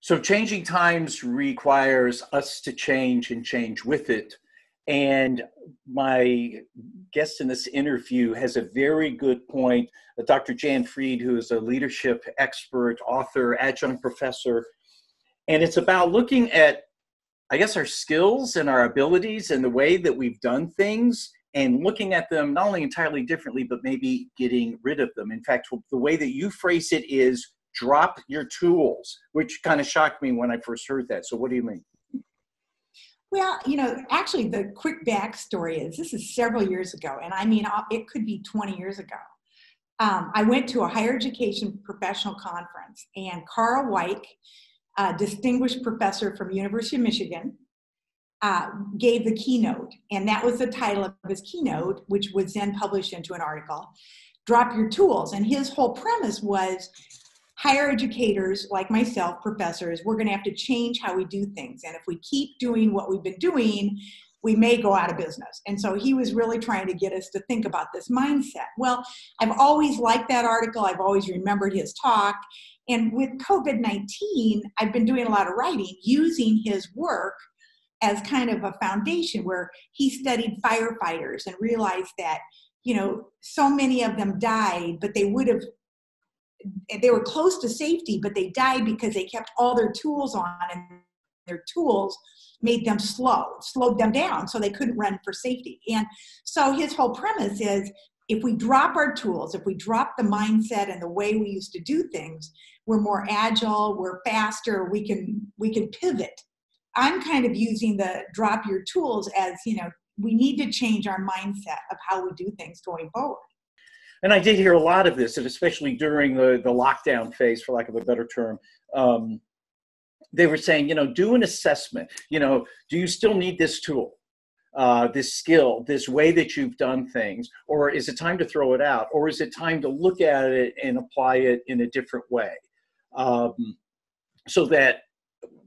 So changing times requires us to change and change with it. And my guest in this interview has a very good point. Dr. Jann Freed, who is a leadership expert, author, adjunct professor. And it's about looking at, I guess, our skills and our abilities and the way that we've done things and looking at them not only entirely differently, but maybe getting rid of them. In fact, the way that you phrase it is drop your tools, which kind of shocked me when I first heard that. So what do you mean? Well, actually the quick backstory is this is several years ago. And I mean, it could be 20 years ago. I went to a higher education professional conference and Carl Weick, a distinguished professor from University of Michigan, gave the keynote. And that was the title of his keynote, which was then published into an article, Drop Your Tools. And his whole premise was higher educators like myself, professors, we're going to have to change how we do things. And if we keep doing what we've been doing, we may go out of business. And so he was really trying to get us to think about this mindset. Well, I've always liked that article. I've always remembered his talk. And with COVID-19, I've been doing a lot of writing using his work as kind of a foundation where he studied firefighters and realized that, so many of them died, but they were close to safety, but they died because they kept all their tools on and their tools made them slowed them down so they couldn't run for safety. And so his whole premise is if we drop our tools, if we drop the mindset and the way we used to do things, we're more agile, we're faster, we can pivot. I'm kind of using the drop your tools as, we need to change our mindset of how we do things going forward. And I did hear a lot of this, and especially during the lockdown phase, for lack of a better term, they were saying, do an assessment. Do you still need this tool, this skill, this way that you've done things? Or is it time to throw it out? Or is it time to look at it and apply it in a different way? So that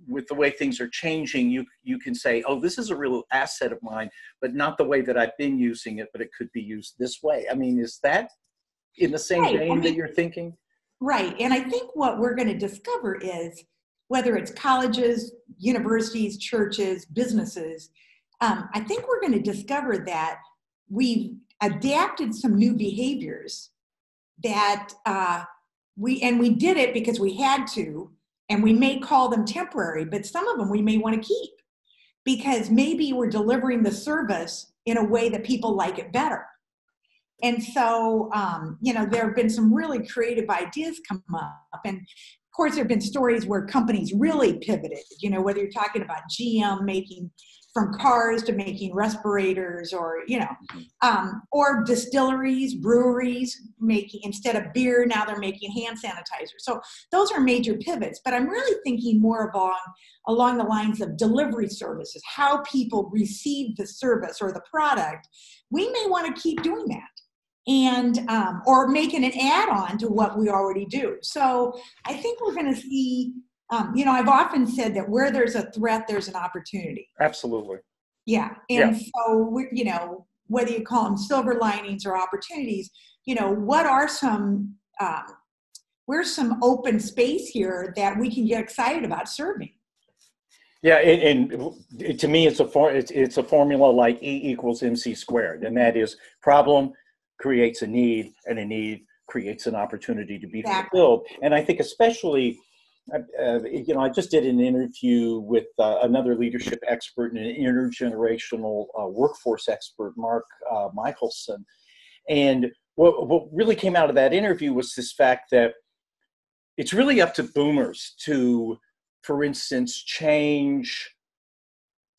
with the way things are changing, you can say, oh, this is a real asset of mine, but not the way that I've been using it, but it could be used this way. I mean, is that in the same vein that you're thinking? Right. And I think what we're going to discover is whether it's colleges, universities, churches, businesses, I think we're going to discover that we've adapted some new behaviors that we did it because we had to, and we may call them temporary, but some of them we may want to keep because maybe we're delivering the service in a way that people like it better. And so, there have been some really creative ideas come up. And of course, there have been stories where companies really pivoted, whether you're talking about GM making from cars to making respirators or, or distilleries, breweries making, instead of beer, now they're making hand sanitizer. So those are major pivots, but I'm really thinking more along the lines of delivery services, how people receive the service or the product. We may want to keep doing that. And or making an add-on to what we already do. So I think we're going to see, I've often said that where there's a threat, there's an opportunity. Absolutely. Yeah. And so, whether you call them silver linings or opportunities, what are where's some open space here that we can get excited about serving? Yeah, and to me, it's a formula like E equals MC squared, and that is problem creates a need, and a need creates an opportunity to be fulfilled. And I think especially, I just did an interview with another leadership expert and an intergenerational workforce expert, Mark Michelson. And what really came out of that interview was this fact that it's really up to boomers to, for instance, change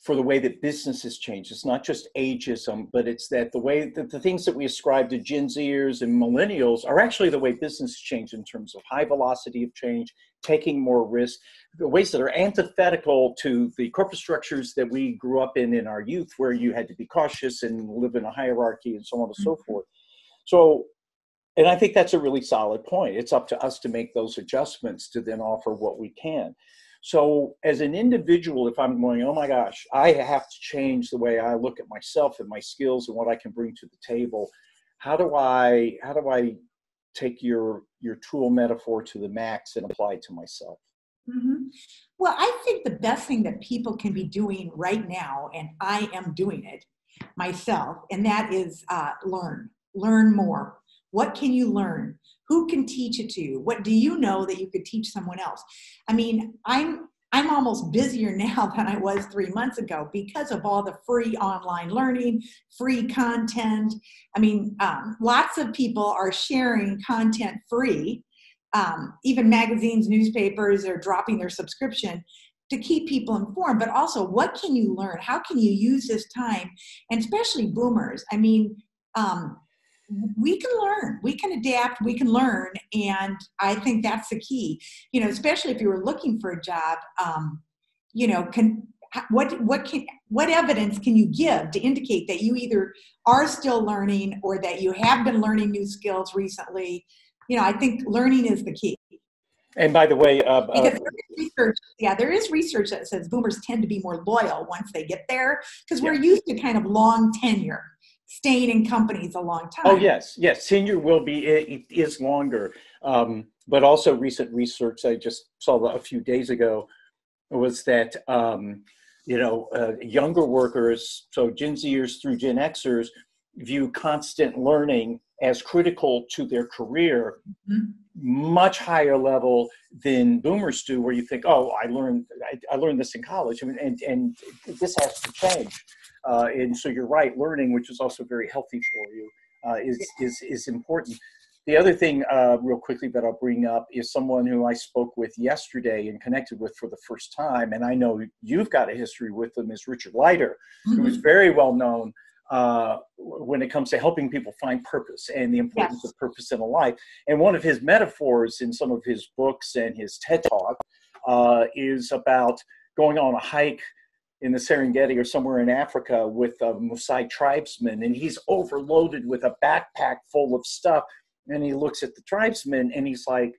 for the way that business has changed. It's not just ageism, but it's that the way that the things that we ascribe to Gen Zers and millennials are actually the way business changed in terms of high velocity of change, taking more risk, the ways that are antithetical to the corporate structures that we grew up in our youth, where you had to be cautious and live in a hierarchy and so on and so forth. So, and I think that's a really solid point. It's up to us to make those adjustments to then offer what we can. So as an individual, if I'm going, oh my gosh, I have to change the way I look at myself and my skills and what I can bring to the table, how do I take your tool metaphor to the max and apply it to myself? Mhm. Well, I think the best thing that people can be doing right now, and I am doing it myself, and that is learn more. What can you learn? Who can teach it to you? What do you know that you could teach someone else? I mean, I'm almost busier now than I was 3 months ago because of all the free online learning, free content. I mean, lots of people are sharing content free. Even magazines, newspapers are dropping their subscription to keep people informed. But also, what can you learn? How can you use this time? And especially boomers. I mean, we can learn, we can adapt, we can learn, and I think that's the key. You know, especially if you were looking for a job. You know, what evidence can you give to indicate that you either are still learning or that you have been learning new skills recently? You know, I think learning is the key. And by the way, Because there is research that says boomers tend to be more loyal once they get there because we're used to kind of long tenure, staying in companies a long time. Oh, yes. Tenure will be, it is longer. But also recent research I just saw a few days ago was that, younger workers, so Gen Zers through Gen Xers, view constant learning as critical to their career, much higher level than boomers do, where you think, oh, I learned this in college, and this has to change. And so you're right, learning, which is also very healthy for you, is important. The other thing, real quickly, that I'll bring up is someone who I spoke with yesterday and connected with for the first time, and I know you've got a history with him, is Richard Leiter, who is very well known when it comes to helping people find purpose and the importance of purpose in a life. And one of his metaphors in some of his books and his TED Talk is about going on a hike in the Serengeti or somewhere in Africa with a Maasai tribesman, and he's overloaded with a backpack full of stuff. And he looks at the tribesman and he's like,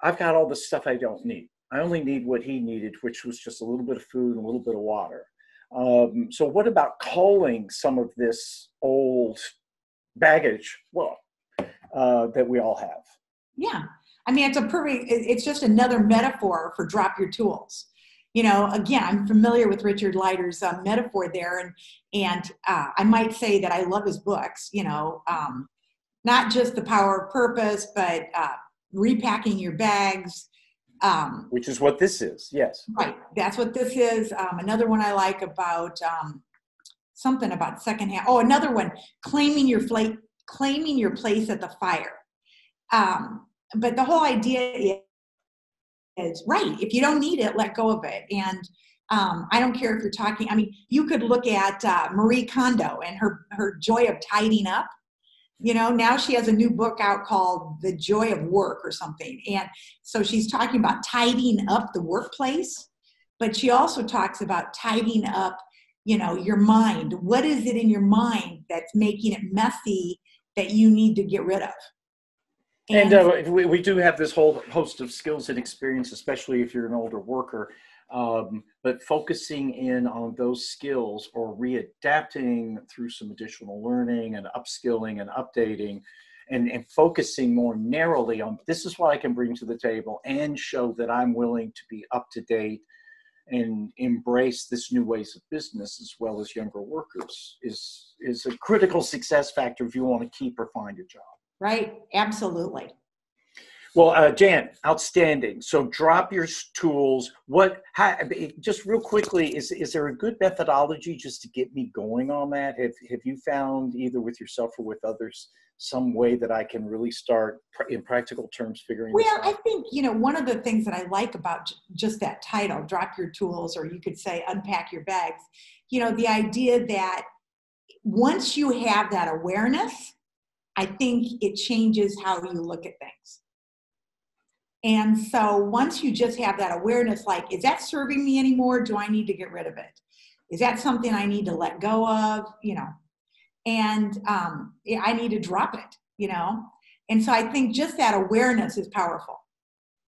I've got all the stuff I don't need. I only need what he needed, which was just a little bit of food and a little bit of water. So what about culling some of this old baggage, that we all have? Yeah. I mean, it's just another metaphor for drop your tools. You know, again, I'm familiar with Richard Leiter's metaphor there. And I might say that I love his books, not just The Power of Purpose, but repacking your bags. Which is what this is, yes. Right, that's what this is. Another one I like about something about secondhand. Oh, another one, claiming your place at the fire. But the whole idea is right. If you don't need it, let go of it. And I don't care if you're talking. I mean, you could look at Marie Kondo and her joy of tidying up. You know, now she has a new book out called The Joy of Work or something. And so she's talking about tidying up the workplace, but she also talks about tidying up, your mind. What is it in your mind that's making it messy that you need to get rid of? And we do have this whole host of skills and experience, especially if you're an older worker. But focusing in on those skills or readapting through some additional learning and upskilling and updating and focusing more narrowly on this is what I can bring to the table and show that I'm willing to be up to date and embrace this new ways of business as well as younger workers is a critical success factor if you want to keep or find a job. Right. Absolutely. Well, Jann, outstanding. So drop your tools. Just real quickly, is there a good methodology just to get me going on that? Have you found either with yourself or with others some way that I can really start in practical terms figuring this out? Well, I think, one of the things that I like about just that title, drop your tools, or you could say unpack your bags, the idea that once you have that awareness, I think it changes how you look at things. And so once you just have that awareness, like, is that serving me anymore? Do I need to get rid of it? Is that something I need to let go of? And I need to drop it, And so I think just that awareness is powerful.